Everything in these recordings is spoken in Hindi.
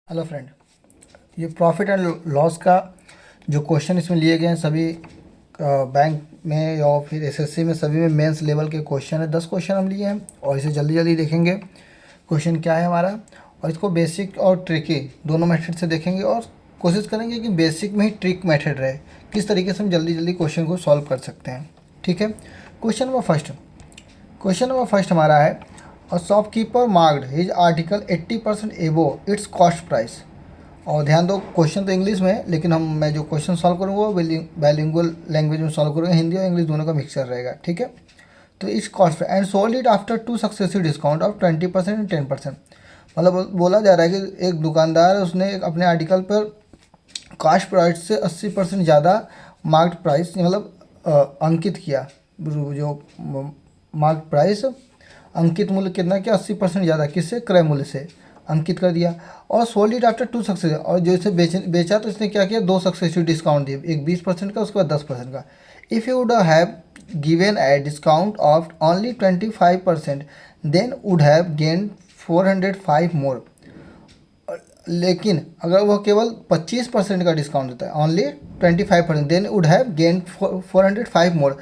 हेलो फ्रेंड, ये प्रॉफिट एंड लॉस का जो क्वेश्चन इसमें लिए गए हैं सभी बैंक में या फिर एसएससी में सभी में मेंस लेवल के क्वेश्चन है। 10 क्वेश्चन हम लिए हैं और इसे जल्दी जल्दी देखेंगे क्वेश्चन क्या है हमारा, और इसको बेसिक और ट्रिकी दोनों मेथड से देखेंगे और कोशिश करेंगे कि बेसिक में ही ट्रिक मेथड रहे, किस तरीके से हम जल्दी जल्दी क्वेश्चन को सॉल्व कर सकते हैं। ठीक है, क्वेश्चन नंबर फर्स्ट हमारा है, a shopkeeper marked his article 80% एबो इट्स कॉस्ट प्राइस। और ध्यान दो, क्वेश्चन तो इंग्लिश में है लेकिन मैं जो क्वेश्चन सॉल्व करूँगा वो बाइलिंगुअल लैंग्वेज में सॉल्व करूँगा, हिंदी और इंग्लिश दोनों का मिक्सचर रहेगा। ठीक है, तो इस cost and sold it after 2 successive discount of 20% and 10%। मतलब बोला जा रहा है कि एक दुकानदार उसने अपने आर्टिकल पर कॉस्ट प्राइस से 80% ज़्यादा मार्क्ड प्राइस मतलब अंकित किया। जो मार्क प्राइस अंकित मूल्य कितना किया, 80% ज़्यादा, किससे, क्रय मूल्य से अंकित कर दिया। और सोल्ड इट आफ्टर 2 सक्सेस, और जो इसे बेचा तो इसने क्या किया, 2 सक्सेसिव डिस्काउंट दिए, एक 20% का, उसके बाद 10% का। If you would have given a discount of only 25% then would have gain 405 more. लेकिन अगर वह केवल 25% का डिस्काउंट देता है, only 25%, then would have gain 405 more,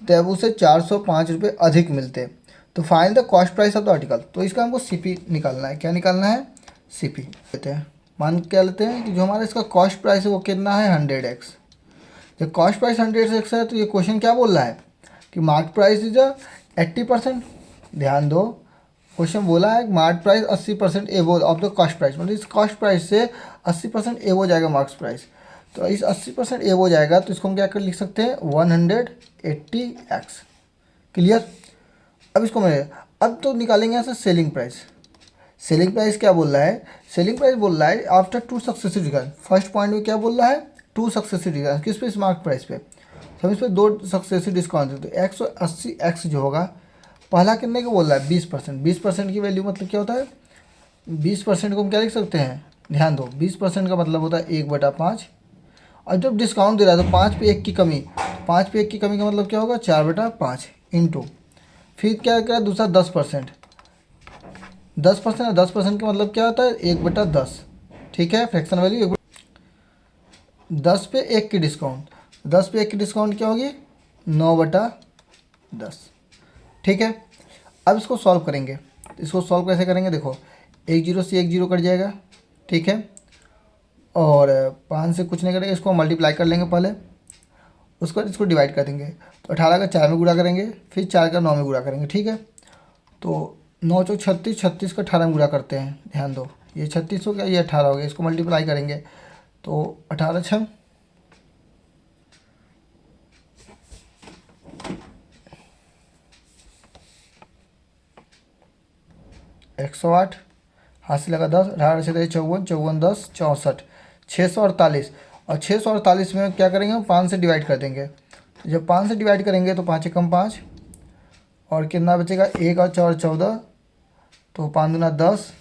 तब उसे 405 रुपये अधिक मिलते। तो find the cost price of the article. तो इसका हमको सीपी निकालना है। क्या निकालना है? सीपी लेते हैं। मान क्या लेते हैं कि जो हमारा इसका कॉस्ट प्राइस है वो कितना है, 100x। जब कॉस्ट प्राइस 100x है तो ये क्वेश्चन क्या बोल रहा है कि मार्केट प्राइस इज 80%। ध्यान दो, क्वेश्चन बोला है मार्केट प्राइस 80% एवो ऑफ द कॉस्ट प्राइस, मतलब इस कॉस्ट प्राइस से 80% एवो जाएगा मार्केट प्राइस। तो इस 80% एवो जाएगा तो इसको हम क्या कर लिख सकते हैं, 180x। क्लियर? अब इसको अब तो निकालेंगे यहाँ से सेलिंग प्राइस। सेलिंग प्राइस क्या बोल रहा है? सेलिंग प्राइस बोल रहा है after 2 successive discount. First point में क्या बोल रहा है, 2 सक्सेसिव डिस्काउंट, किस पे, इस मार्केट प्राइस पे। तो इस पर 2 सक्सेसिव डिस्काउंट है तो 180x जो होगा, पहला कितने का बोल रहा है, 20%। 20% की वैल्यू मतलब क्या होता है, 20% को हम क्या लिख सकते हैं, ध्यान दो, 20% का मतलब होता है 1/5। और जब डिस्काउंट दे रहा है तो 5 पे 1 की कमी, 5 पे 1 की कमी का मतलब क्या होगा, 4/5 इंटू, फिर क्या करा दूसरा 10%। 10% और 10% का मतलब क्या होता है, 1/10। ठीक है, फ्रैक्शन वैल्यू 10 पे 1 की डिस्काउंट, 10 पे 1 की डिस्काउंट क्या होगी, 9/10। ठीक है, अब इसको सॉल्व करेंगे। इसको सॉल्व कैसे करेंगे, देखो, 1 0 से 1 0 कट जाएगा। ठीक है, और 5 से कुछ नहीं करेंगे, इसको मल्टीप्लाई कर लेंगे पहले, उसको इसको डिवाइड कर देंगे। तो 18 का 4 में गुणा करेंगे, फिर 4 का 9 में गुणा करेंगे। ठीक है, तो 9 चौक 36, 36 का 18 में गुणा करते हैं। ध्यान दो, ये 36 हो गया, ये 18 हो गया, इसको मल्टीप्लाई करेंगे तो 18 6 108, हाथ से लगा 10, 18 से 54, 54 10 64, 648। और 648 में क्या करेंगे हम, 5 से डिवाइड कर देंगे। तो जब 5 से डिवाइड करेंगे तो 5 एकम 5, और कितना बचेगा, 1 और 4 14, तो 5 दूना 10,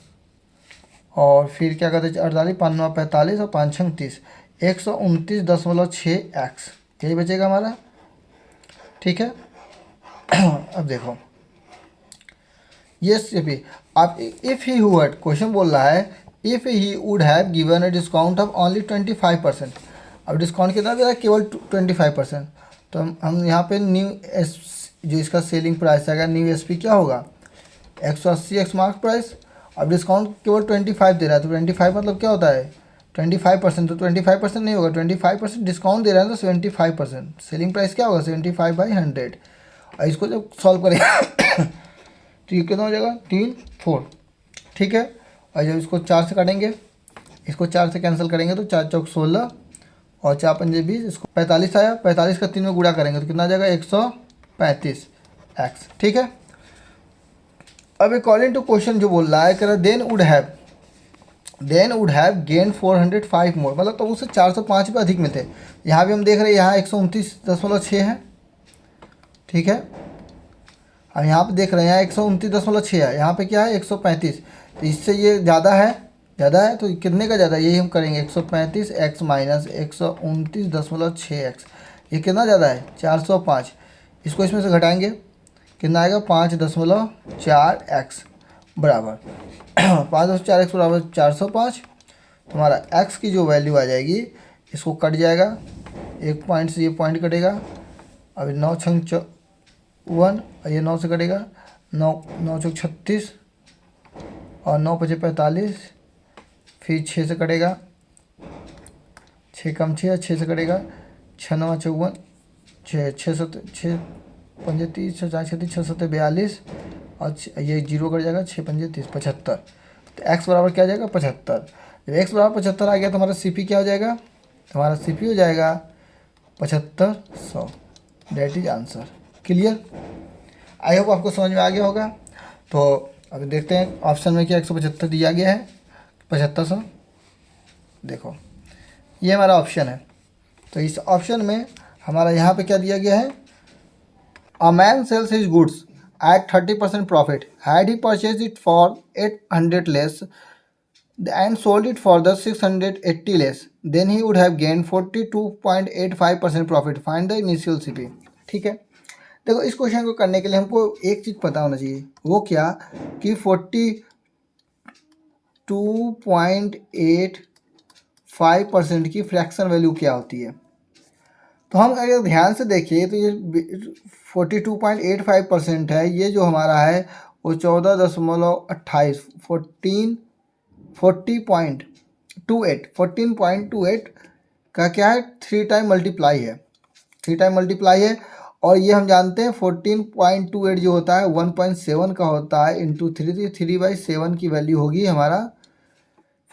और फिर क्या कहते हैं 48, 5 9 45 और 5 6 30, 129.6x, यही बचेगा हमारा। ठीक है, अब देखो, यस भी आप, इफ़ ही हुड, क्वेश्चन बोल रहा है if he would have given a discount of only 25%। अब डिस्काउंट कितना दे रहा है, केवल 25%। तो हम यहाँ पे न्यू एस, जो इसका सेलिंग प्राइस आएगा, न्यू एस पी क्या होगा, 180x मार्क प्राइस। अब डिस्काउंट केवल 25 दे रहा है, तो 25 मतलब क्या होता है, 25%। तो 25% नहीं होगा, 25% डिस्काउंट दे रहा है तो 75%। सेलिंग प्राइस क्या होगा, 75/100। और इसको जब सॉल्व करेंगे तो ये कितना हो जाएगा, 3 4। ठीक है, और जब इसको 4 से काटेंगे, इसको 4 से कैंसिल करेंगे तो 4 चौक 16 और 4 पंजे 20, इसको 45 आया, 45 का 3 में गुणा करेंगे तो कितना आ जाएगा, 135x। ठीक है, अब अकॉर्डिंग टू क्वेश्चन जो बोल रहा है, कह रहा देन वुड हैव गेन 405 मोर, मतलब तो उससे 405 रुपये अधिक मिलते। यहाँ भी हम देख रहे हैं, यहाँ 129.6 है। ठीक है, अब यहाँ पे देख रहे हैं, यहाँ 129.6 है, यहाँ पे क्या है 135, तो इससे ये ज़्यादा है, तो कितने का ज़्यादा है, यही हम करेंगे, 135x माइनस 129.6x, ये कितना ज़्यादा है, 405। इसको इसमें से घटाएंगे, कितना आएगा, 5.4x बराबर 5.4x बराबर 405। तो हमारा एक्स की जो वैल्यू आ जाएगी, इसको कट जाएगा, एक पॉइंट से ये पॉइंट कटेगा। अभी 9 छंग 54 और ये 9 से कटेगा, 9 9 चौक 36 और 9 पचे 45, फिर 6 से कटेगा, 6 कम 6 6 से कटेगा, 6 9 54, 6 6 7 6 पंजे 30, 6 4 36, 6 7 42 और ये जीरो कट जाएगा, 6 पंजे 30 75। तो एक्स बराबर क्या आ जाएगा 75। जब एक्स बराबर 75 आ गया तो हमारा सी पी क्या हो जाएगा, तो हमारा सी पी हो जाएगा 7500। That is answer. Clear? I hope आपको समझ में आ गया होगा। तो अभी देखते हैं ऑप्शन में क्या 175 दिया गया है, 7500। देखो ये हमारा ऑप्शन है। तो इस ऑप्शन में हमारा यहाँ पे क्या दिया गया है, a man sales his goods at 30% profit. Had he purchased it for 800 less and sold it for the 680 less, then he would have gained 42.85% profit. Find the initial CP. ठीक है, देखो इस क्वेश्चन को करने के लिए हमको एक चीज़ पता होना चाहिए, वो क्या कि 42.85% की फ्रैक्शन वैल्यू क्या होती है। तो हम अगर ध्यान से देखिए तो ये 42.85% है, ये जो हमारा है वो 14.28 14.28 का क्या है, 3 टाइम मल्टीप्लाई है, 3 टाइम मल्टीप्लाई है। और ये हम जानते हैं 14.28 जो होता है 1.7 का होता है, इंटू 3 तो 3/7 की वैल्यू होगी हमारा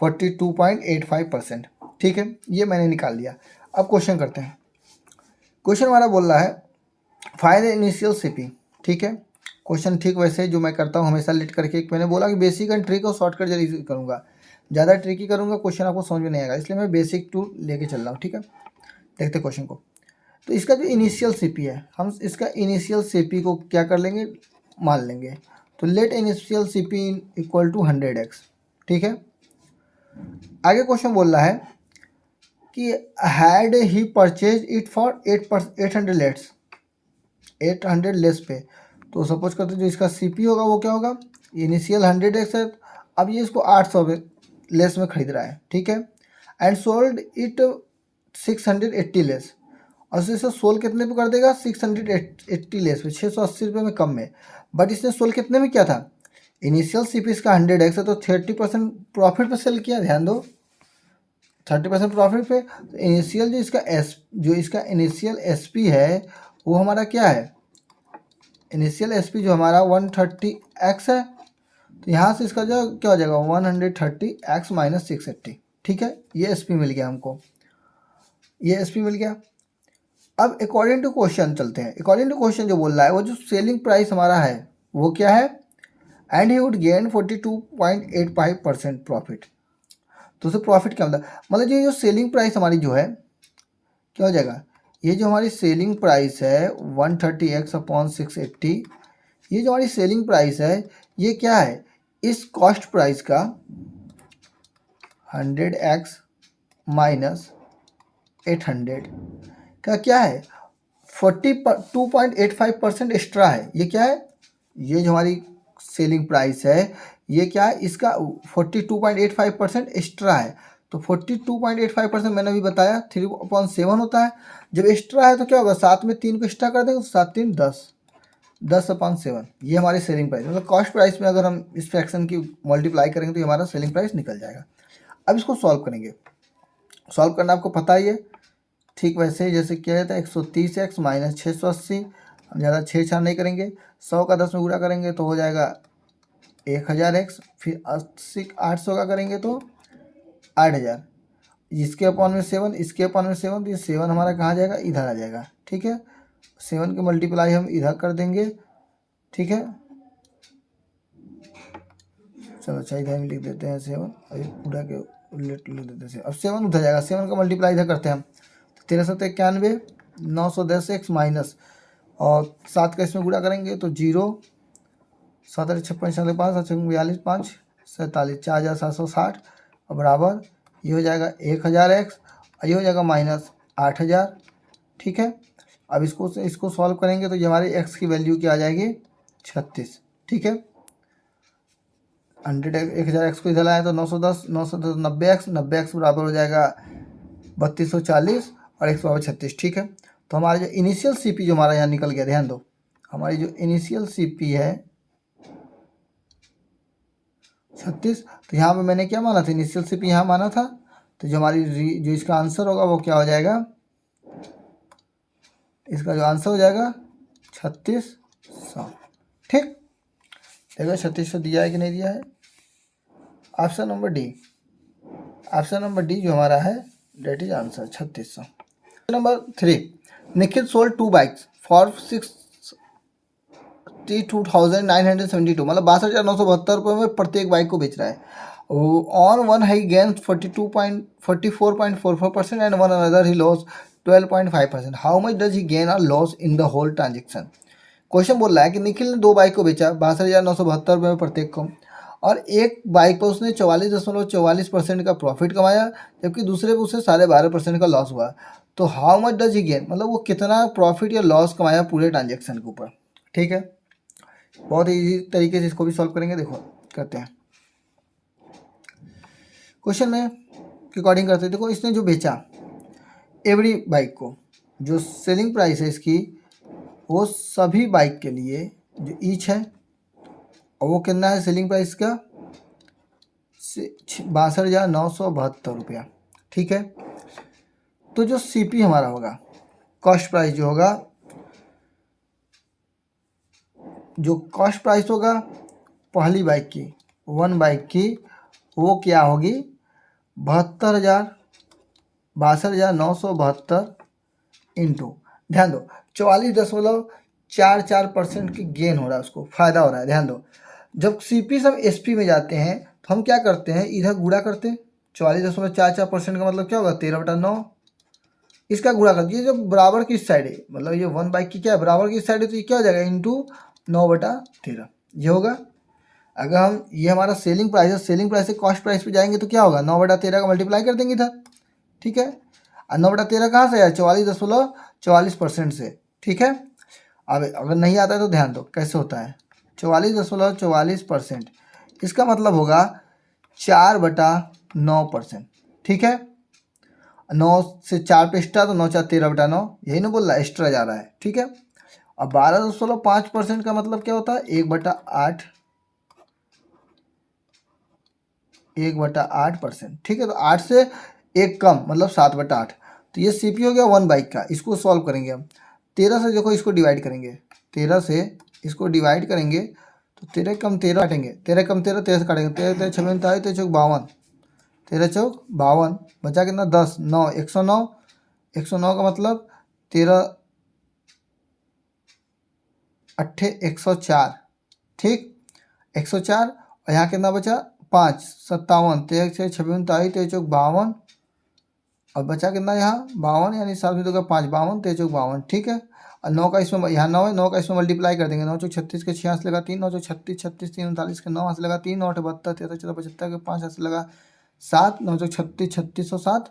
42.85%। ठीक है, ये मैंने निकाल लिया। अब क्वेश्चन करते हैं। क्वेश्चन हमारा बोल रहा है फाइंड द इनिशियल सीपी। ठीक है, क्वेश्चन ठीक वैसे जो मैं करता हूँ हमेशा लेट करके, मैंने बोला कि बेसिक एंड ट्रिक और शॉर्टकट जरूर करूँगा, ज़्यादा ट्रिकी करूँगा क्वेश्चन आपको समझ में नहीं आएगा, इसलिए मैं बेसिक टू लेके चल रहा हूँ। ठीक है, देखते क्वेश्चन को। तो इसका जो इनिशियल सीपी है, हम इसका इनिशियल सीपी को क्या कर लेंगे, मान लेंगे। तो let initial CP equal to 100x। ठीक है, आगे क्वेश्चन बोल रहा है कि had he purchase it for 800 less पे। तो सपोज करते जो इसका सीपी होगा वो क्या होगा, इनिशियल 100x है, अब ये इसको 800 लेस में खरीद रहा है। ठीक है, एंड सोल्ड इट 680 लेस, और इसे सोल कितने पे कर देगा, 680 लेस पे, 680 रुपये में कम में। बट इसने सोल कितने में किया था, इनिशियल सीपी इसका 100x है तो 30% प्रॉफिट पे सेल किया। ध्यान दो 30% प्रॉफिट पे। तो इनिशियल जो इसका इनिशियल एसपी है वो हमारा क्या है, इनिशियल एसपी जो हमारा 130x है, तो यहाँ से इसका जो क्या हो जाएगा 130x माइनस 680। ठीक है, ये एसपी मिल गया हमको, ये एसपी मिल गया। अब अकॉर्डिंग टू क्वेश्चन चलते हैं। अकॉर्डिंग टू क्वेश्चन जो बोल रहा है वो जो सेलिंग प्राइस हमारा है वो क्या है, and he would gain 42.85% profit. तो उसे प्रॉफिट क्या होता है, मतलब ये जो सेलिंग प्राइस हमारी जो है क्या हो जाएगा, ये जो हमारी सेलिंग प्राइस है 130x अपॉन 680, ये जो हमारी सेलिंग प्राइस है ये क्या है, इस कॉस्ट प्राइस का 100x माइनस 800 का क्या है 42.85% एक्स्ट्रा है। ये क्या है, ये जो हमारी सेलिंग प्राइस है ये क्या है, इसका 42.85% एक्स्ट्रा है। तो 42.85% मैंने अभी बताया 3/7 होता है। जब एक्स्ट्रा है तो क्या होगा, 7 में 3 को एक्स्ट्रा कर देंगे, 7 3 10, 10/7। ये हमारी सेलिंग प्राइस, मतलब कॉस्ट प्राइस में अगर हम इस फ्रैक्शन की मल्टीप्लाई करेंगे तो ये हमारा सेलिंग प्राइस निकल जाएगा। अब इसको सॉल्व करेंगे, सॉल्व करना आपको पता ही है। ठीक वैसे ही जैसे किया जाता है 130x माइनस 680, हम ज़्यादा छेड़छाड़ नहीं करेंगे, 100 का 10 में गुणा करेंगे तो हो जाएगा 1000x, फिर 800 का करेंगे तो 8000, इसके अपॉन में 7, इसके अपॉन में 7, तो ये 7 हमारा कहाँ जाएगा, इधर आ जाएगा। ठीक है, 7 के मल्टीप्लाई हम इधर कर देंगे। ठीक है, चलो अच्छा इधर में लिख देते हैं 7, अभी पूरा के उलट लिख देते हैं। अब 7 उधर जाएगा, 7 का मल्टीप्लाई इधर करते हैं हम, 1391, 910x माइनस और 7 का इसमें गुणा करेंगे तो 0, 7 56 45 42 5 47 4760 और बराबर ये हो जाएगा 1000x और ये हो जाएगा माइनस 8000। ठीक है, अब इसको सॉल्व करेंगे तो ये हमारी x की वैल्यू क्या आ जाएगी 36। ठीक है, 100 1000x को इधर लाए तो 910 910 90x 90x बराबर हो जाएगा 3240 और x बराबर 36। ठीक है, तो हमारा जो इनिशियल सीपी जो हमारा यहाँ निकल गया, ध्यान दो, हमारी जो इनिशियल सीपी है 36, तो यहाँ पे मैंने क्या माना था, इनिशियल सीपी यहाँ माना था, तो जो हमारी जो इसका आंसर होगा वो क्या हो जाएगा, इसका जो आंसर हो जाएगा 3600। ठीक, देखो 3600 दिया है कि नहीं दिया है। Option number D, option number D जो हमारा है that is answer 3600। Number 3, Nikhil sold 2 bikes for 62,972, मतलब 62,972 रुपये में प्रत्येक बाइक को बेच रहा है। On one he gain 44.44% and one another he loss 12.5%। How much does he gain और loss in the whole transaction. Question बोल रहा है कि निखिल ने 2 बाइक को बेचा 62,972 रुपये में प्रत्येक को, और एक बाइक पर उसने 44.44% का प्रॉफिट कमाया, जबकि दूसरे पर उसे 12.5% का लॉस हुआ। तो how much does he gain, मतलब वो कितना प्रॉफिट या लॉस कमाया पूरे ट्रांजेक्शन के ऊपर। ठीक है, बहुत ईजी तरीके से इसको भी सॉल्व करेंगे। देखो करते हैं, क्वेश्चन में अकॉर्डिंग करते हैं। देखो इसने जो बेचा एवरी बाइक को, जो सेलिंग प्राइस है इसकी वो सभी बाइक के लिए जो ईच है, और वो कितना है सेलिंग प्राइस का 62,972 रुपया। ठीक है, तो जो सीपी हमारा होगा, कॉस्ट प्राइस जो होगा, जो कॉस्ट प्राइस होगा पहली बाइक की, 1 बाइक की, वो क्या होगी 62,972 इंटू, ध्यान दो 44.44% की गेन हो रहा है, उसको फ़ायदा हो रहा है। ध्यान दो, जब सीपी सब एसपी में जाते हैं तो हम क्या करते हैं, इधर गुणा करते हैं। 44.44% का मतलब क्या होगा 13/9, इसका गुणा कर दिए। जो बराबर की साइड है, मतलब ये 1 बाइक की क्या है बराबर की साइड है, तो ये क्या हो जाएगा इंटू 9/13 ये होगा। अगर हम ये हमारा सेलिंग प्राइस है, सेलिंग प्राइस से कॉस्ट प्राइस पे जाएंगे तो क्या होगा 9/13 का मल्टीप्लाई कर देंगे इधर। ठीक है, और 9/13 कहाँ से आया 44.44% से। ठीक है, अब अगर नहीं आता है तो ध्यान दो कैसे होता है, 44.44%, इसका मतलब होगा 4/9%। ठीक है, 9 से 4 पे एक्स्ट्रा, तो 9 4 13/9, यही ना बोल रहा है, एक्स्ट्रा जा रहा है। ठीक है, अब 12.5% का मतलब क्या होता है 1/8, 1/8%। ठीक है, तो 8 से 1 कम मतलब 7/8। तो ये सीपी हो गया 1 बाइक का। इसको सॉल्व करेंगे हम 13 से, देखो इसको डिवाइड करेंगे, 13 से इसको डिवाइड करेंगे तो 13 कम 13 काटेंगे, 13 कम 13 13 से काटेंगे, 13 13 6 39 13 चौक 52, 13 चौक 52, बचा कितना 10 9 109, 109 का मतलब 13 अट्ठे 104। ठीक, 104, और यहाँ कितना बचा 5 57, 13 6 26 39 13 चौक 52, और बचा कितना यहाँ 52, यानी 7 में 2 का 5 52 13 चौक 52। ठीक है, और 9 का इसमें यहाँ 9 है, 9 का इसमें मल्टीप्लाई कर देंगे, 9 चौक 36 के 6 हाथ से लगा 3, 9 चौक 36 36 3 39 के 9 हाथ से लगा 3, 9 8 72 13 14 75 के 5 हाथ से लगा 7, 9 चौक 36 3607,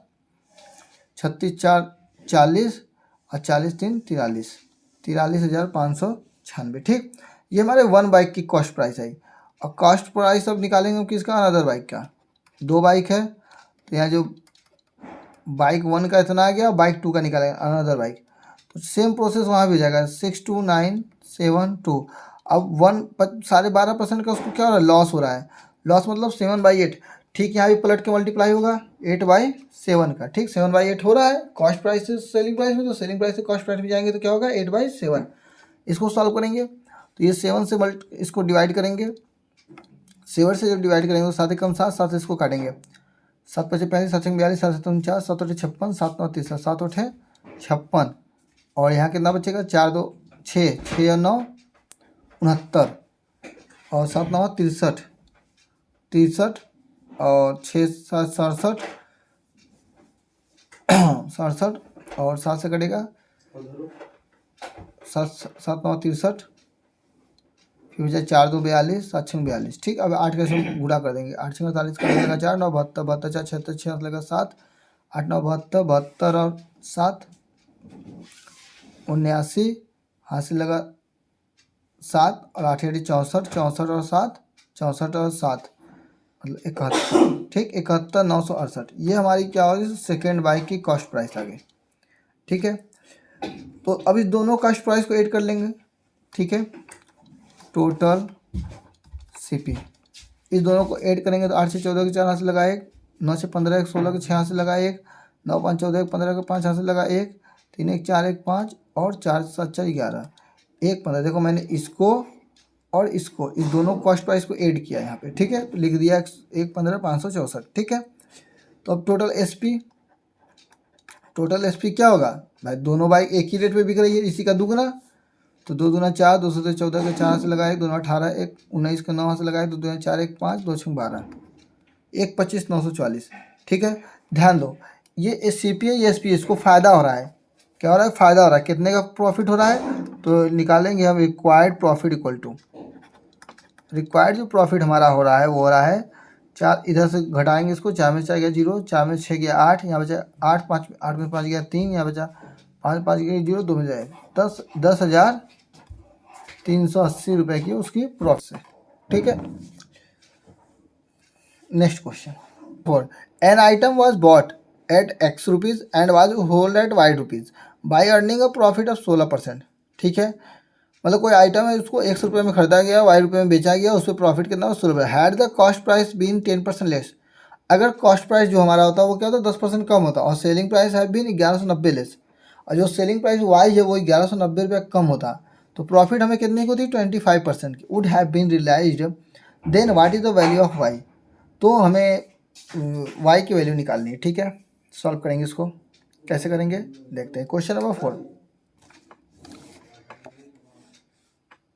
36 4 40, और 40 3 43, 43,596। ठीक, ये हमारे 1 बाइक की कॉस्ट प्राइस है। और कॉस्ट प्राइस अब निकालेंगे किसका, अनदर बाइक का। 2 बाइक है तो यहाँ जो बाइक 1 का इतना आ गया, बाइक 2 का निकालेंगे अनदर बाइक, तो सेम प्रोसेस वहाँ भी हो जाएगा 62972। अब 12.5% का उसको क्या हो रहा है लॉस हो रहा है, लॉस मतलब 7/8। ठीक, यहाँ भी पलट के मल्टीप्लाई होगा 8/7 का। ठीक, 7/8 हो रहा है कॉस्ट प्राइस से सेलिंग प्राइस में, तो सेलिंग प्राइस से कॉस्ट प्राइस में जाएंगे तो क्या होगा 8/7। इसको सॉल्व करेंगे तो ये 7 से इसको डिवाइड करेंगे, 7 से जब डिवाइड करेंगे तो 7 कम 7, 7 से इसको काटेंगे, 7 5 35 7 42 7 7 49 7 8 56 7 9 30 7 8 56, और यहाँ कितना बचेगा 4 2 6 6 9 69, और 7 9 63 63, और 6 7 67 67, और 7 से कटेगा 7 7 9 63, फिर बचा 4 2 42 7 6 42। ठीक, अब 8 का इसमें गुणा कर देंगे, 8 6 48 का लगेगा 4 9 72 72 4 76 6 लगेगा 7 8 9 72 72 और 7 79, हाथ से लगा 7 और 8 64 64 और 7 64 और 7 मतलब 71, ठीक, 71,968, ये हमारी क्या होगी, सेकेंड बाइक की कॉस्ट प्राइस आ गई। ठीक है, तो अब इस दोनों कॉस्ट प्राइस को ऐड कर लेंगे। ठीक है, टोटल सीपी, इस दोनों को ऐड करेंगे तो 8 से 14 के 4 हाथ से लगा 1, 9 से 15 के 16 के 6 हाथ से लगा 1, 9 5 14 के 15 के 5 हाथ से लगा 1, 3 1 4 1 5 और 4 7 4 11, 1 15। देखो मैंने इसको और इसको, इस दोनों कॉस्ट प्राइस को ऐड किया यहाँ पे। ठीक है, तो लिख दिया 1 15 564। ठीक है, तो अब टोटल एसपी, टोटल एसपी क्या होगा भाई, दोनों बाइक एक ही रेट पे बिक रही है, इसी का दुगना, तो 2 दूना 4, 2 से 14 के 4 से लगाए, 2 18 1 19 के 9 से लगाए, तो 2 4 1 5, 2 6 12, 1 25 940। ठीक है, ध्यान दो, ये सी पी है, ये एस पी, इसको फ़ायदा हो रहा है। क्या हो रहा है, फ़ायदा हो रहा है। कितने का प्रॉफिट हो रहा है, तो निकालेंगे हम required profit equal to, required जो प्रॉफिट हमारा हो रहा है वो हो रहा है 4, इधर से घटाएंगे इसको, 4 में 4 गया 0, 4 में 6 गया 8, यहाँ बचा 8 5, 8 में 5 गया 3, यहाँ बचा 5 5 गया 0, 2 में जाए 10,380 रुपये की उसकी प्रॉफिट है। ठीक है, next question 4, an item was bought at X rupees and was sold at Y rupees by earning a profit of 16%। ठीक है, मतलब कोई आइटम है उसको 100 रुपये में खरीदा गया, वाई रुपये में बेचा गया, उस पर प्रॉफिट कितना हो, 16 रुपये। Had the cost price been 10% less, अगर कॉस्ट प्राइस जो हमारा होता है वो क्या होता है, 10% कम होता है, और सेलिंग प्राइस है बीन 1190 लेस, और जो सेलिंग प्राइस वाई है वो 1190 रुपये कम होता, तो प्रॉफिट हमें कितने की होती है, 25% की। Would have been realised, then what is the value of Y, तो हमें वाई की वैल्यू निकालनी है। ठीक है, सॉल्व करेंगे इसको, कैसे करेंगे देखते हैं। Question number 4,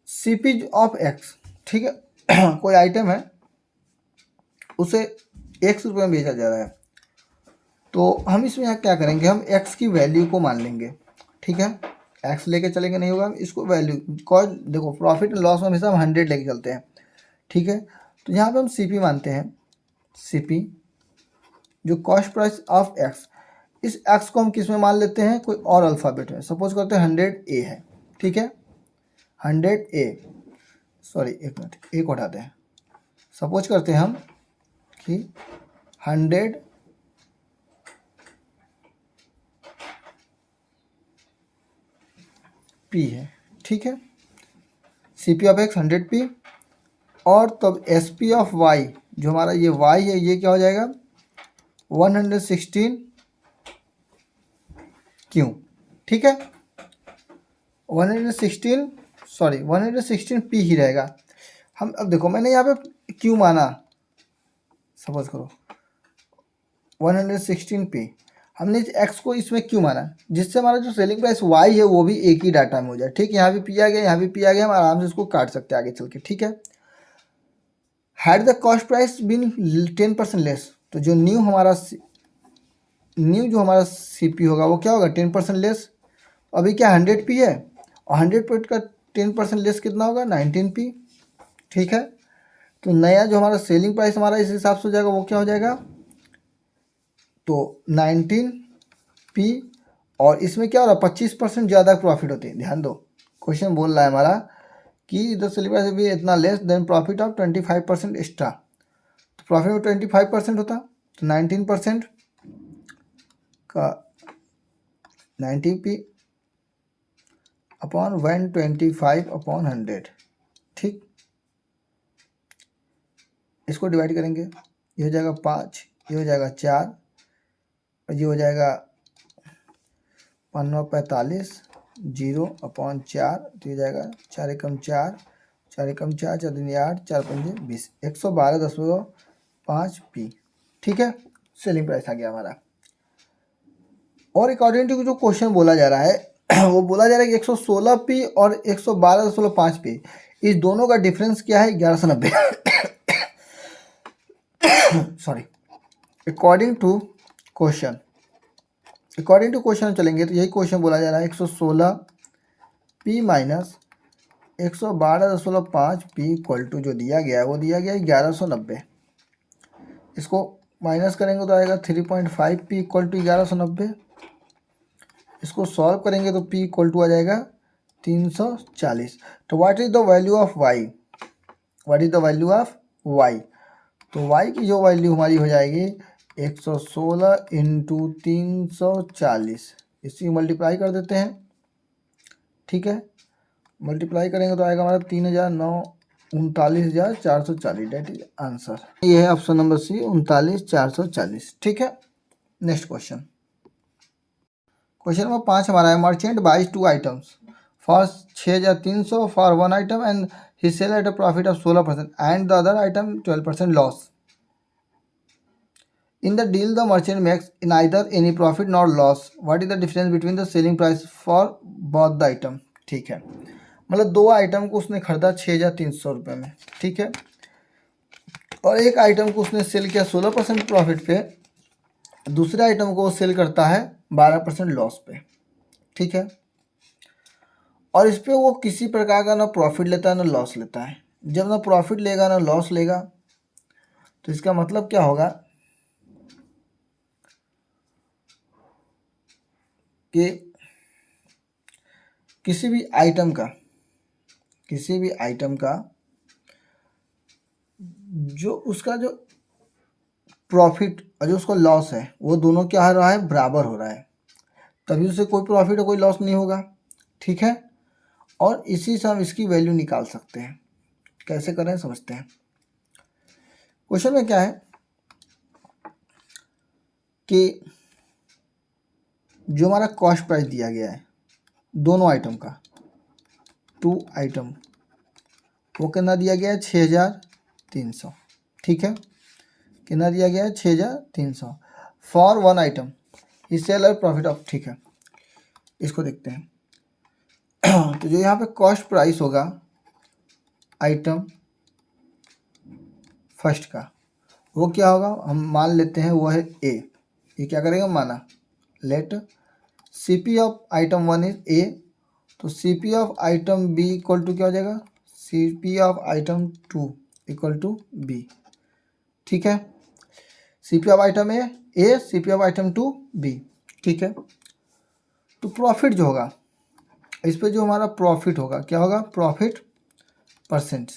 CP of x. ठीक है, कोई आइटम है उसे 100 रुपये में बेचा जा रहा है, तो हम इसमें यहाँ क्या करेंगे, हम एक्स की वैल्यू को मान लेंगे। ठीक है, एक्स लेके चलेंगे नहीं होगा, इसको वैल्यू, कॉज देखो प्रॉफिट एंड लॉस में हमेशा हम 100 लेके चलते हैं। ठीक है, तो यहाँ पे हम सीपी मानते हैं, सीपी जो कॉस्ट प्राइस ऑफ एक्स, इस एक्स को हम किस में मान लेते हैं, कोई और अल्फ़ाबेट में, सपोज करते हैं 100 है। ठीक है, 100 सॉरी एक मिनट, ए को हटाते हैं, सपोज करते हैं हम कि 100 पी है। ठीक है, C P of X 100 P, और तब एस पी ऑफ वाई, जो हमारा ये वाई है ये क्या हो जाएगा, 116 क्यों। ठीक है, 116 पी ही रहेगा। हम अब देखो मैंने यहाँ पे क्यों माना, सपोज करो 116 पी, हमने एक्स को इसमें क्यों माना, जिससे हमारा जो सेलिंग प्राइस वाई है वो भी एक ही डाटा में हो जाए। ठीक, यहाँ भी पी आ गया, यहाँ भी पी आ गया, हम आराम से इसको काट सकते हैं आगे चल के। ठीक है, had the cost price been 10% less, तो जो न्यू जो हमारा सी पी होगा वो क्या होगा, 10% लेस। अभी क्या 100 पी है, और 100 का 10% लेस कितना होगा, 19 पी। ठीक है, तो नया जो हमारा सेलिंग प्राइस हमारा इस हिसाब से हो जाएगा, वो क्या हो जाएगा, तो 19 पी, और इसमें क्या हो रहा है, 25% ज़्यादा प्रॉफिट होती है। ध्यान दो, क्वेश्चन बोल रहा है हमारा कि द सेलिंग प्राइस भी इतना less than profit of 25% extra, तो प्रॉफिट में 25% होता, तो 19% का 90 पी अपॉन 125 अपॉन 100। ठीक, इसको डिवाइड करेंगे, ये हो जाएगा 5, ये हो जाएगा 4, और ये हो जाएगा 5 0 अपॉन 4, तो ये जाएगा 4 एकम 4, 4 एकम 4, 4 दूनी 8, 4 पंजे 20, 112.5 पी। ठीक है, सेलिंग प्राइस आ गया हमारा। और अकॉर्डिंग टू जो क्वेश्चन बोला जा रहा है वो बोला जा रहा है कि 116 पी और 112.5 पी, इस दोनों का डिफरेंस क्या है, 1190। सॉरी, अकॉर्डिंग टू क्वेश्चन चलेंगे तो यही क्वेश्चन बोला जा रहा है, 116 P minus 112.5 P equal to जो दिया गया है वो दिया गया है 1190। इसको माइनस करेंगे तो आएगा 3.5 पी इक्वल टू 1190। इसको सॉल्व करेंगे तो पी इक्वल टू आ जाएगा 340। तो what is the value of Y, तो y की जो वैल्यू हमारी हो जाएगी 116 इंटू 340, इसी मल्टीप्लाई कर देते हैं। ठीक है, मल्टीप्लाई करेंगे तो आएगा हमारा 39,440, डेट इज आंसर। ये है ऑप्शन नंबर सी, 39,440। ठीक है, नेक्स्ट क्वेश्चन। क्वेश्चन नंबर 5 हमारा है, merchant buys 2 items for 6,300 for 1 item and he sell at a profit of 16% and the other item 12% loss. In the deal, the merchant makes neither any profit nor loss. What is the difference between the selling price for both the item? ठीक है, मतलब 2 आइटम को उसने खरीदा 6,300 रुपये में। ठीक है, और एक आइटम को उसने सेल किया 16% प्रॉफिट पे, दूसरे आइटम को वो सेल करता है 12% लॉस पे। ठीक है, और इस पर वो किसी प्रकार का ना प्रॉफिट लेता है ना लॉस लेता है। जब ना प्रॉफिट लेगा ना लॉस लेगा, तो इसका मतलब क्या होगा कि किसी भी आइटम का जो उसका जो प्रॉफिट और जो उसका लॉस है वो दोनों क्या हो रहा है, बराबर हो रहा है, तभी उसे कोई प्रॉफिट और कोई लॉस नहीं होगा। ठीक है, और इसी से हम इसकी वैल्यू निकाल सकते हैं। कैसे करें समझते हैं। क्वेश्चन में क्या है कि जो हमारा कॉस्ट प्राइस दिया गया है दोनों आइटम का, 2 आइटम, वो कितना दिया गया है, 6,300। ठीक है, कितना दिया गया है, 6,300 for 1 item he sale profit of. ठीक है, इसको देखते हैं। तो जो यहाँ पे कॉस्ट प्राइस होगा आइटम फर्स्ट का, वो क्या होगा, हम मान लेते हैं वो है ए। ये क्या करेंगे, माना let CP of item 1 is A, तो CP of item B equal to क्या हो जाएगा, CP of item 2 equal to B. ठीक है, CP of item A CP of item 2 B. ठीक है, तो प्रॉफिट जो होगा इस पे, जो हमारा प्रॉफिट होगा क्या होगा, प्रॉफिट परसेंट।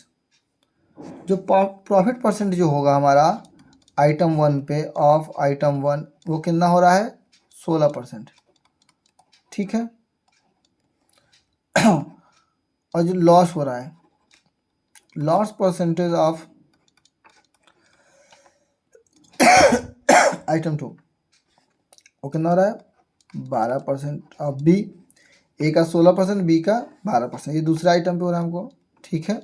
जो प्रॉफिट परसेंट जो होगा हमारा आइटम 1 पे ऑफ आइटम 1, वो कितना हो रहा है, 16%। ठीक है, और जो लॉस हो रहा है, लॉस परसेंटेज ऑफ आइटम 2, वो कितना हो रहा है, 12% ऑफ बी। ए का 16%, बी का 12%, ये दूसरे आइटम पे हो रहा है हमको। ठीक है,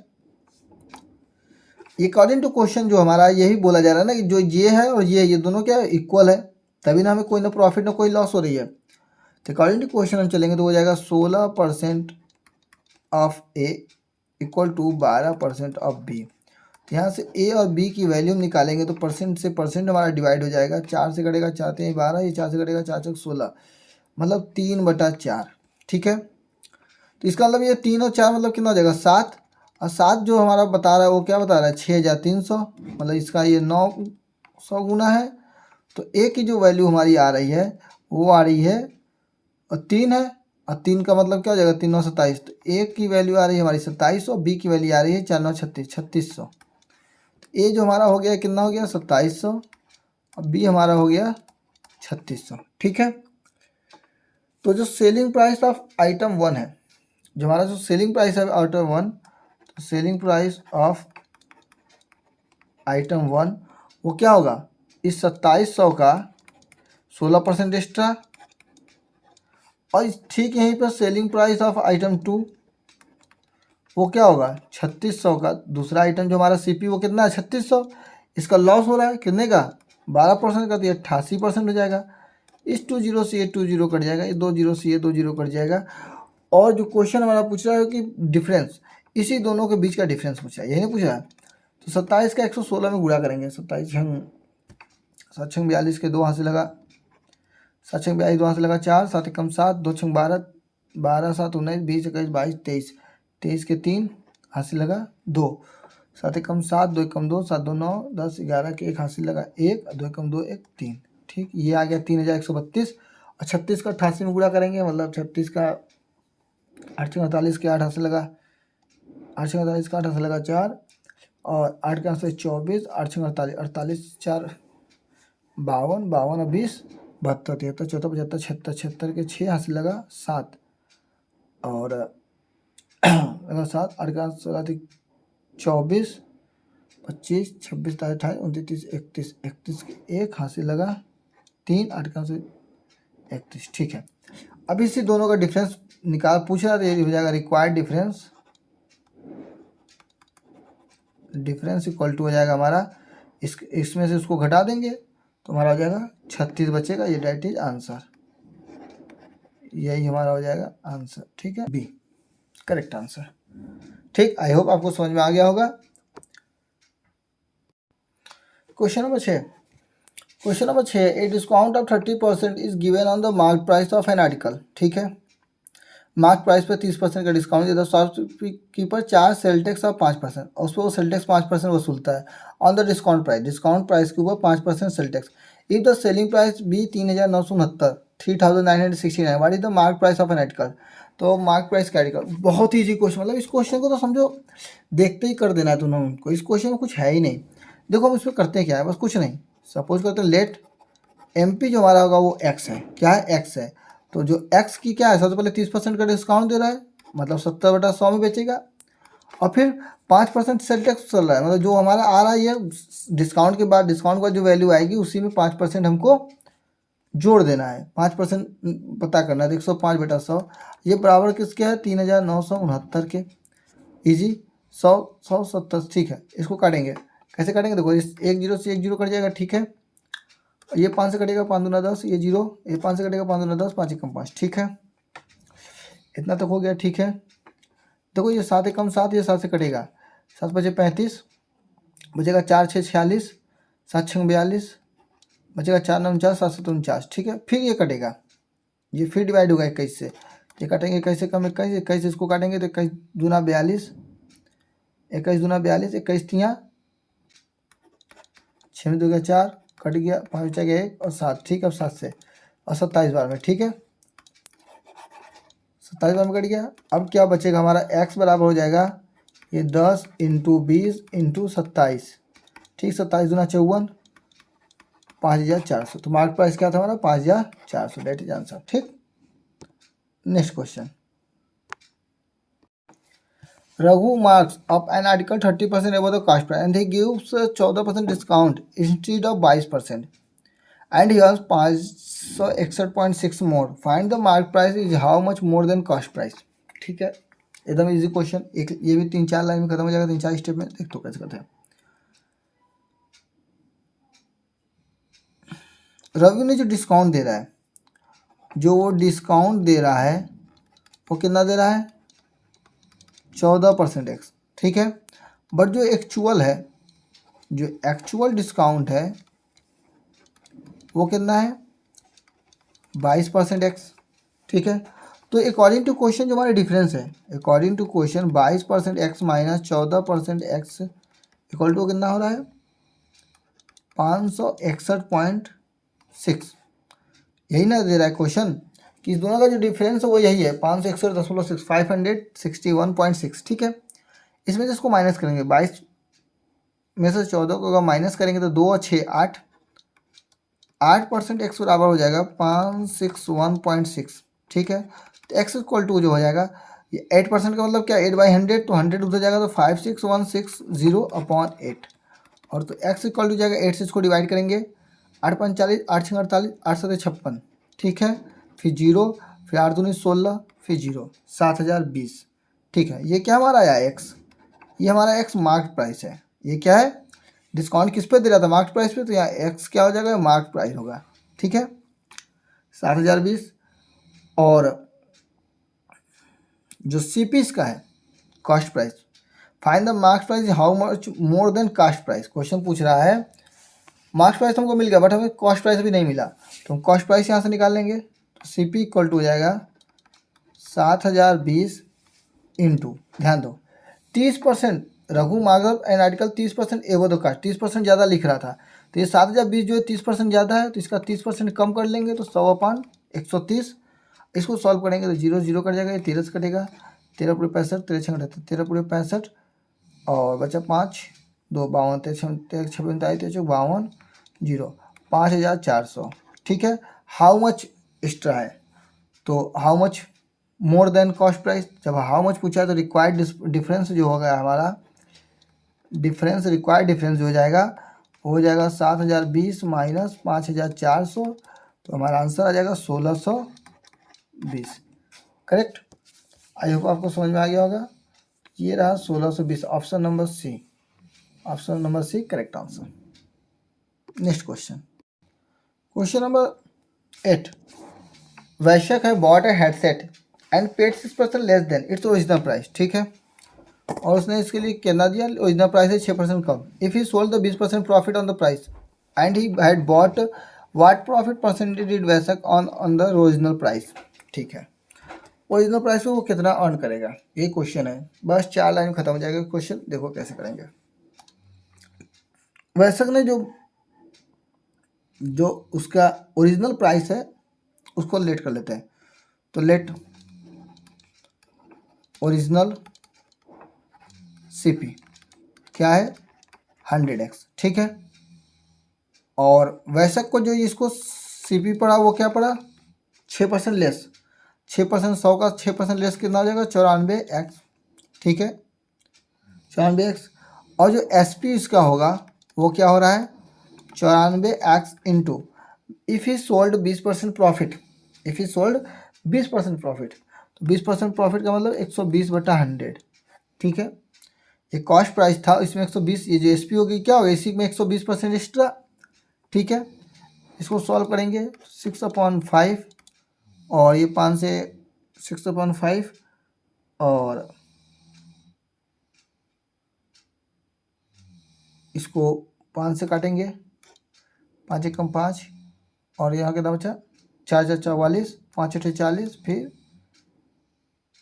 अकॉर्डिंग टू क्वेश्चन जो हमारा यही बोला जा रहा है ना कि जो ये है और ये दोनों क्या इक्वल है, तभी ना हमें कोई ना प्रॉफिट ना कोई लॉस हो रही है। तो अकॉर्डिंग टू क्वेश्चन हम चलेंगे तो हो जाएगा 16% of A equal to 12% of B. तो यहाँ से ए और बी की वैल्यू हम निकालेंगे तो परसेंट से परसेंट हमारा डिवाइड हो जाएगा। 4 से कटेगा 4 3 12, ये 4 से कटेगा 4 6 16, मतलब 3/4। ठीक है, तो इसका मतलब ये 3 और 4 मतलब कितना हो जाएगा, 7। और 7 जो हमारा बता रहा है वो क्या बता रहा है, 6,300, मतलब इसका ये 900 गुना है। तो ए की जो वैल्यू हमारी आ रही है वो आ रही है, और 3 है, और 3 का मतलब क्या हो जाएगा, 3 9 27। तो ए की वैल्यू आ रही है हमारी 2700, बी की वैल्यू आ रही है 4 9 36 3600। तो ए जो हमारा हो गया कितना हो गया, 2700, और बी हमारा हो गया 3600। ठीक है, तो जो सेलिंग प्राइस ऑफ आइटम 1 है, जो हमारा जो सेलिंग प्राइस है आइटम 1, तो सेलिंग प्राइस ऑफ आइटम 1 वो क्या होगा, इस 2700 का 16% एक्स्ट्रा, और ठीक यहीं पर सेलिंग प्राइस ऑफ आइटम 2 वो क्या होगा, 3600 का दूसरा आइटम जो हमारा CP वो कितना है, 3600। इसका लॉस हो रहा है कितने का, 12% का, तो ये 88% हो जाएगा। इस 20 से ये 20 कट जाएगा, ये 20 से ये 20 कट जाएगा। और जो क्वेश्चन हमारा पूछ रहा है कि डिफरेंस, इसी दोनों के बीच का डिफरेंस पूछा है, यही नहीं पूछा है। तो 27 का 116 में गुणा करेंगे, 27 7 छंग 42 के 2 हाथ से लगा, 7 छंग 42 2 हाथ से लगा 4, 7 एकम 7, 2 छंग 12, 12 7 19 20 21 22 23, 23 के 3 हाथ से लगा 2, 7 एकम 7, 2 एकम 2, 7 2 9 10 11 के 1 हाथ से लगा 1, 2 एकम 2 1 3। ठीक, ये आ गया 3132। और 36 का 88 में गुणा करेंगे, मतलब 36 का 8 48 के 8 हाथ से लगा, 8 48 का 8 हाथ से लगा 4, और 8 का आंसर 24, 8 छः 48, 48 4 52, 52 और 20 72, 73, 74, 75, 76, 76 के 6 हाथ से लगा 7 और लगा 7, 8 का आंसर 24, 25, 26, 28, 29, 31, 31 के 1 हाथ से लगा 3, 8 का आंसर 31। ठीक है, अब इसी दोनों का डिफरेंस निकाल पूछ रहा था, ये हो जाएगा required difference. Difference equal to हो जाएगा हमारा इसमें से उसको घटा देंगे तो हमारा हो जाएगा 36 बचेगा। ये डेट इज आंसर, यही हमारा हो जाएगा आंसर। ठीक है, बी करेक्ट आंसर। ठीक, आई होप आपको समझ में आ गया होगा। Question number 6, question number 6, A discount of 30% is given on the mark price of an article. ठीक है, मार्क प्राइस पर 30% का डिस्काउंट देता है, shopkeeper charge sale tax of 5% और उस पर वो सेल टैक्स 5% वसूलता है ऑन द डिस्काउंट प्राइस के ऊपर 5% sale tax. If the selling price be 3969, 3969, what is the mark price of an article. तो मार्क प्राइस का आर्टिकल, बहुत ईजी क्वेश्चन, मतलब इस क्वेश्चन को तो समझो देखते ही कर देना है तुमने उनको, इस क्वेश्चन में कुछ है ही नहीं। देखो हम इसमें करते हैं क्या है, बस कुछ नहीं, सपोज करते हैं लेट एम पी जो हमारा होगा वो एक्स है, क्या है एक्स है, तो जो एक्स की क्या है, सबसे पहले 30% का डिस्काउंट दे रहा है, मतलब 70/100 में बेचेगा, और फिर 5% सेल टैक्स चल रहा है, मतलब जो हमारा आ रहा है ये डिस्काउंट के बाद, डिस्काउंट का जो वैल्यू आएगी उसी में 5% हमको जोड़ देना है, 5% पता करना है। 105/100 ये बराबर किसके है, 3969 के। ईजी, 100 100 70। ठीक है, इसको काटेंगे, कैसे काटेंगे, देखो इस 1 0 से 1 0 कट जाएगा। ठीक है, ये 5 से कटेगा, 5 दूना 10, ये 0, ये 5 से कटेगा, 5 दूना 10, 5 एकम 5। ठीक है, इतना तक हो गया। ठीक है, देखो ये 7 एकम 7, ये 7 से कटेगा, 7 बचे 35, बचेगा 4 6 46, 7 6 42, बचेगा 4 9 49, 7 7 49। ठीक है, फिर ये कटेगा, ये फिर डिवाइड होगा 21 से, ये काटेंगे 21 से कम 21, 21 इसको काटेंगे तो 21 दूना 42, 21 दूना 42, 21 तियाँ 6 में 2 गया 4, कट गया 5 बचा गया 1 और 7। ठीक है, अब 7 से और 27 बार में। ठीक है, 27 बार में कट गया। अब क्या बचेगा हमारा, x बराबर हो जाएगा ये 10 × 20 × 27। ठीक, 27 दूना 54, 5400। तो मार्क प्राइस क्या था हमारा, 5400, डेट इज आंसर। ठीक, next question, Raghu marks up an article 30% above the cost price and he gives 14% discount instead of 22%. And he earns 561.6 more. Find the mark price is how much more than cost price. ठीक है, एकदम इजी क्वेश्चन, एक ये भी 3-4 लाइन में खत्म हो जाएगा, 3-4 स्टेप में। देख तो कैसे करते हैं। रवि ने जो डिस्काउंट दे रहा है, जो वो डिस्काउंट दे रहा है वो कितना दे रहा है, 14% एक्स। ठीक है, बट जो एक्चुअल है, जो एक्चुअल डिस्काउंट है वो कितना है, 22% एक्स। ठीक है, तो अकॉर्डिंग टू क्वेश्चन जो हमारा डिफरेंस है, according to question 22% X minus 14% X equal to कितना हो रहा है, 561.6। यही ना दे रहा है क्वेश्चन कि इस दोनों का जो डिफरेंस है वो यही है, 561.6, 561.6। ठीक है, इसमें से इसको माइनस करेंगे, 22 में से 14 को अगर माइनस करेंगे तो 2 और 6 8, 8% एक्स बराबर हो जाएगा 561.6। ठीक है, तो एक्स इक्वल टू जो हो जाएगा, ये 8% का मतलब क्या, 8/100, तो 100 उधर जाएगा तो 56160/8, और तो एक्स इक्वल टू जाएगा 8 से इसको डिवाइड करेंगे, 8 5 40, 8 6 48, 8 7 56। ठीक है, फिर 0, फिर 8 दूनी 16, फिर 0, 7020। ठीक है, ये क्या हमारा आया एक्स, ये हमारा एक्स मार्क प्राइस है। ये क्या है, डिस्काउंट किस पे दे रहा था, मार्क प्राइस पे, तो यहाँ एक्स क्या हो जाएगा, मार्क प्राइस होगा। ठीक है, 7020। और जो सी पीस का है cost price, find the mark price how much more than cost price. Question पूछ रहा है मार्क्स प्राइस हमको मिल गया बट हमें कॉस्ट प्राइस भी नहीं मिला, तो हम कॉस्ट प्राइस यहाँ से निकाल लेंगे। तो सी पी इक्वल टू हो जाएगा 7020 इंटू, ध्यान दो 30%, रघु मार्कअप एंड आर्टिकल 30% एवो द कास्ट, 30% ज़्यादा लिख रहा था, तो ये 7020 जो है 30% ज़्यादा है, तो इसका 30% कम कर लेंगे तो 100/130। इसको सॉल्व करेंगे तो 0 0 कट जाएगा, ये 13 से कटेगा, 13 पूरे 65, 13 6 13 पूरे 65 और बचा 5 2 52 तेरह 52 0 5400, ठीक है। हाउ मच एक्स्ट्रा है, तो how much more than cost price, जब हाउ मच पूछा है तो रिक्वायर्ड डिफरेंस जो होगा हमारा डिफरेंस, रिक्वायर्ड डिफरेंस जो हो जाएगा 7020 माइनस 5400, तो हमारा आंसर आ जाएगा 1620। करेक्ट। आई होप आपको समझ में आ गया होगा। ये रहा 1620, option number C, option number C correct answer. Next question, question number 8। वैश्यक है bought a headset and paid 6% less than its original price, ठीक है। और उसने इसके लिए कितना दिया, ओरिजिनल प्राइस है 6% कम। If he sold the 20% profit on the price and he had bought, what profit percentage did वैश्यक ऑन द ओरिजिनल प्राइस, ठीक है। ओरिजिनल प्राइस पे वो कितना अर्न करेगा, ये क्वेश्चन है। बस 4 लाइन खत्म हो जाएगा क्वेश्चन। देखो कैसे करेंगे। वैश्यक ने जो उसका ओरिजिनल प्राइस है उसको लेट कर लेते हैं, तो लेट ओरिजिनल सीपी क्या है 100x, ठीक है। और वैश्यक को जो इसको सीपी पड़ा वो क्या पड़ा 6% लेस, 6% 100 का 6% लेस कितना हो जाएगा 94x, ठीक है 94x। और जो एसपी इसका होगा वो क्या हो रहा है 94x into if he sold 20% profit, if he sold 20% profit, तो 20% प्रॉफिट का मतलब 120/100, ठीक है। ये कॉस्ट प्राइस था, इसमें 120, ये जो एसपी होगी क्या होगा इसी में 120% एक्स्ट्रा, ठीक है। इसको सॉल्व करेंगे 6/5 और ये 5 से 6/5 और इसको 5 से काटेंगे, 5 एकम 5 और यहाँ कितना बचा 4 4 44, 5 8 40, फिर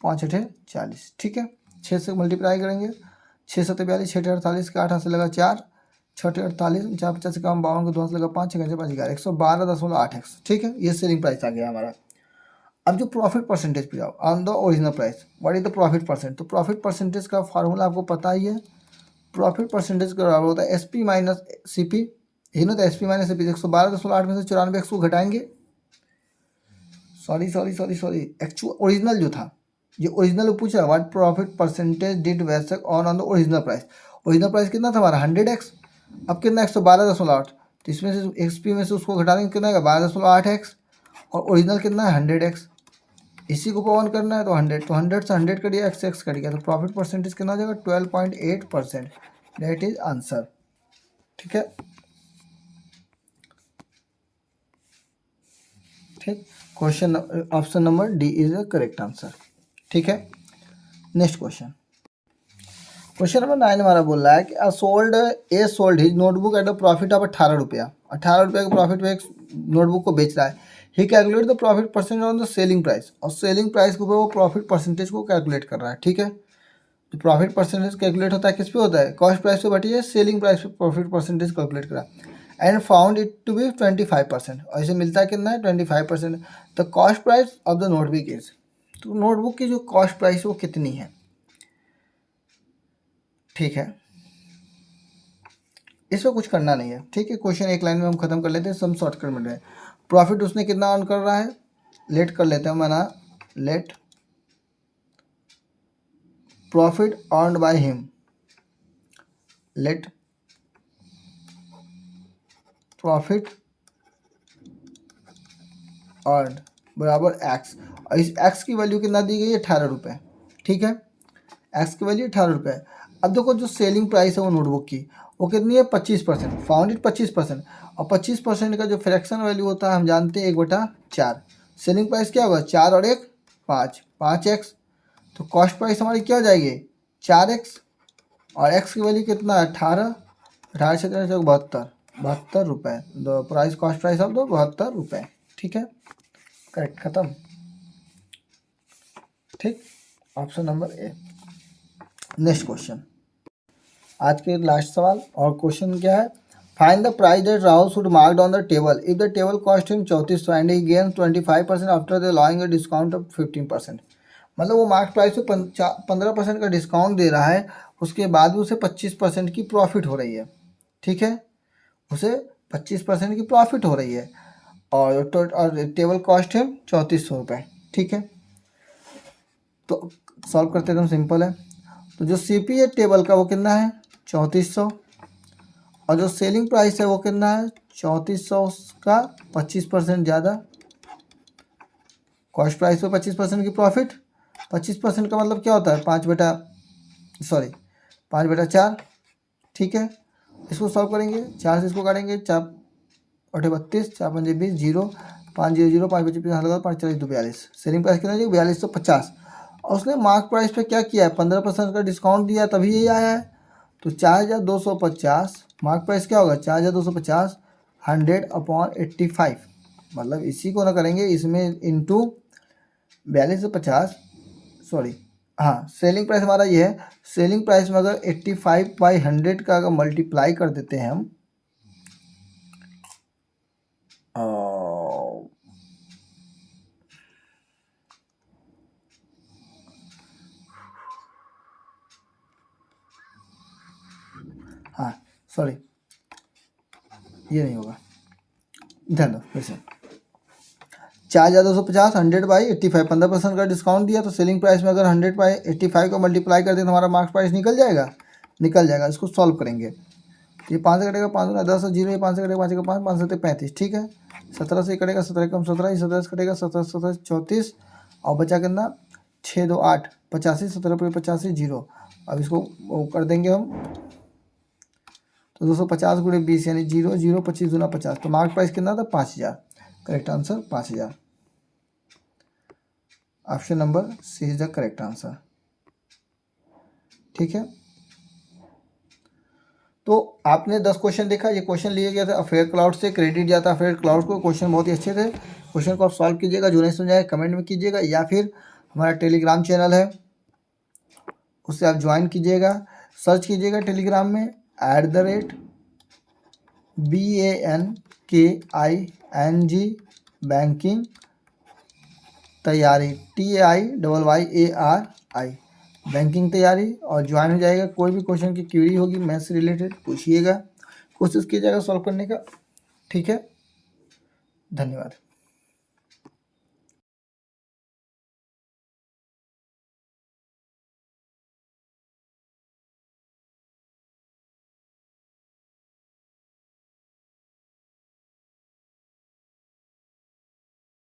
5 8 40, ठीक है। 6 से मल्टीप्लाई करेंगे 6 7 42, 6 48 का 8 से लगा 4, 6 48, 4 50 से कम 52 को 2 से लगा 5, 6 5 11, 112.8x, ठीक है। ये सेलिंग प्राइस आ गया हमारा। अब जो प्रॉफिट परसेंटेज पे जाओ on the original price, what is the profit percent, तो प्रॉफिट परसेंटेज का फार्मूला आपको पता ही है। प्रॉफिट परसेंटेज का बराबर होता है S P minus C P, यही ना, तो S P minus C P 112.8 में से 94x को घटाएंगे, सॉरी एक्चुअल ओरिजिनल जो था, ये ओरिजिनल पूछा व्हाट प्रॉफिट परसेंटेज डिड वैश्यक on the original price. Original price कितना था हमारा 100x, अब कितना 112.8, तो इसमें से एक्स पी में से उसको घटा देंगे कितना 12.8x, और ओरिजिनल कितना है 100x, इसी को पवन करना है तो 100, तो 100 से 100 करिए x कट गया, तो प्रॉफिट परसेंटेज कितना हो जाएगा 12.8%, दैट इज आंसर, ठीक है। ठीक, question option number D is the correct answer, ठीक है। नेक्स्ट क्वेश्चन, क्वेश्चन नंबर 9 हमारा बोल रहा है कि ए sold his notebook eight a profit of 18 रुपया, 18 रुपये के प्रॉफिट में एक नोटबुक को बेच रहा है। He calculate the profit percentage on the selling price, और सेलिंग प्राइस के ऊपर वो प्रॉफिट परसेंटेज को कैलकुलेट कर रहा है, ठीक है। तो प्रॉफिट परसेंटेज कैलकुलेट होता है किस पे होता है, कॉस्ट प्राइस पे बटी है, सेलिंग प्राइस पे प्रॉफिट परसेंटेज कैलकुलेट करा and found it to be 25%, और इसे मिलता है कितना है 25%। The cost price of the notebook is, तो नोटबुक की जो कॉस्ट प्राइस है वो कितनी है, ठीक है। इसमें कुछ करना नहीं है, ठीक है। क्वेश्चन एक लाइन में हम खत्म कर लेते हैं, सम शॉर्टकट में रहे। प्रॉफिट उसने कितना अर्न कर रहा है, लेट कर लेते हैं माना, let profit earned by him, let profit earned बराबर एक्स, और इस एक्स की वैल्यू कितना दी गई है 18 रुपये, ठीक है। एक्स की वैल्यू 18 रुपये। अब देखो जो सेलिंग प्राइस है वो नोटबुक की वो कितनी है 25%, फाउंडेड 25%, और 25% का जो फ्रैक्शन वैल्यू होता है हम जानते हैं 1/4। सेलिंग प्राइस क्या होगा 4 और 1 5, 5x, तो कॉस्ट प्राइस हमारी क्या हो जाएगी 4x, और x की वैल्यू कितना है 18, 18 से 72 रुपये, दो प्राइस कॉस्ट प्राइस ऑफ दो 72 रुपये, ठीक है। करेक्ट, खत्म, ठीक, option number A. Next question, आज के लास्ट सवाल, और क्वेश्चन क्या है, find the price that Rahul should marked on the table if the table cost him 3400 and he gains 25% after the allowing a discount of 15%। मतलब वो मार्केट प्राइस पे 15% का डिस्काउंट दे रहा है, उसके बाद भी उसे 25% की प्रॉफिट हो रही है। ठीक है, उसे 25% की प्रॉफिट हो रही है, और टेबल कॉस्ट है 3400 रुपये। ठीक है, तो सॉल्व करते एकदम सिंपल है। तो जो CP है टेबल का वो कितना है 3400, और जो सेलिंग प्राइस है वो कितना है 3400 का 25% ज़्यादा, कॉस्ट प्राइस पे 25% की प्रॉफिट। 25% का मतलब क्या होता है 5/4। ठीक है, इसको सॉल्व करेंगे, 4 से इसको काटेंगे, 4/32, 4×5 = 20, 500, 5×25 5×4 = 42। सेलिंग प्राइस कितना है 4250, और उसने मार्क प्राइस पे क्या किया है 15% का डिस्काउंट दिया, तभी यही आया है। तो 4250 मार्क प्राइस क्या होगा 4250 100/85, मतलब इसी को ना करेंगे, इसमें इंटू 4250, सॉरी हाँ, सेलिंग प्राइस हमारा ये है। सेलिंग प्राइस में अगर 85/100 का अगर मल्टीप्लाई कर देते हैं हम, हाँ सॉरी ये नहीं होगा, ध्यान दो फिर से। 4250 100/85, 15% का डिस्काउंट दिया, तो सेलिंग प्राइस में अगर 100/85 को मल्टीप्लाई कर दें तो हमारा मार्क प्राइस निकल जाएगा, निकल जाएगा। इसको सॉल्व करेंगे, ये 5 से कटेगा 5 10 और 0, ये 5 से कटेगा 5 का 5, 5 7 35। ठीक है, 17 से कटेगा 17 कम 17, 17 से कटेगा 17 17 34, और बचा कितना 6 2 8 85, 17 पर 85 0। अब इसको वो कर देंगे हम, तो 250 × 20 यानी 0 0 25 दूना 50, तो मार्क प्राइस कितना था 5000। Correct answer 5000, option number C is the correct answer. ठीक है, तो आपने 10 क्वेश्चन देखा, ये क्वेश्चन लिए गए थे अफेयर क्लाउड से, क्रेडिट जाता है अफेयर क्लाउड को। क्वेश्चन बहुत ही अच्छे थे, क्वेश्चन को आप सॉल्व कीजिएगा, जो नहीं समझाए कमेंट में कीजिएगा, या फिर हमारा टेलीग्राम चैनल है उससे आप ज्वाइन कीजिएगा। सर्च कीजिएगा टेलीग्राम में @BANKING बैंकिंग तैयारी, TAIYARI बैंकिंग तैयारी, और ज्वाइन हो जाएगा। कोई भी क्वेश्चन की क्वेरी होगी मैथ्स से रिलेटेड पूछिएगा, कोशिश कीजिएगा सॉल्व करने का। ठीक है, धन्यवाद।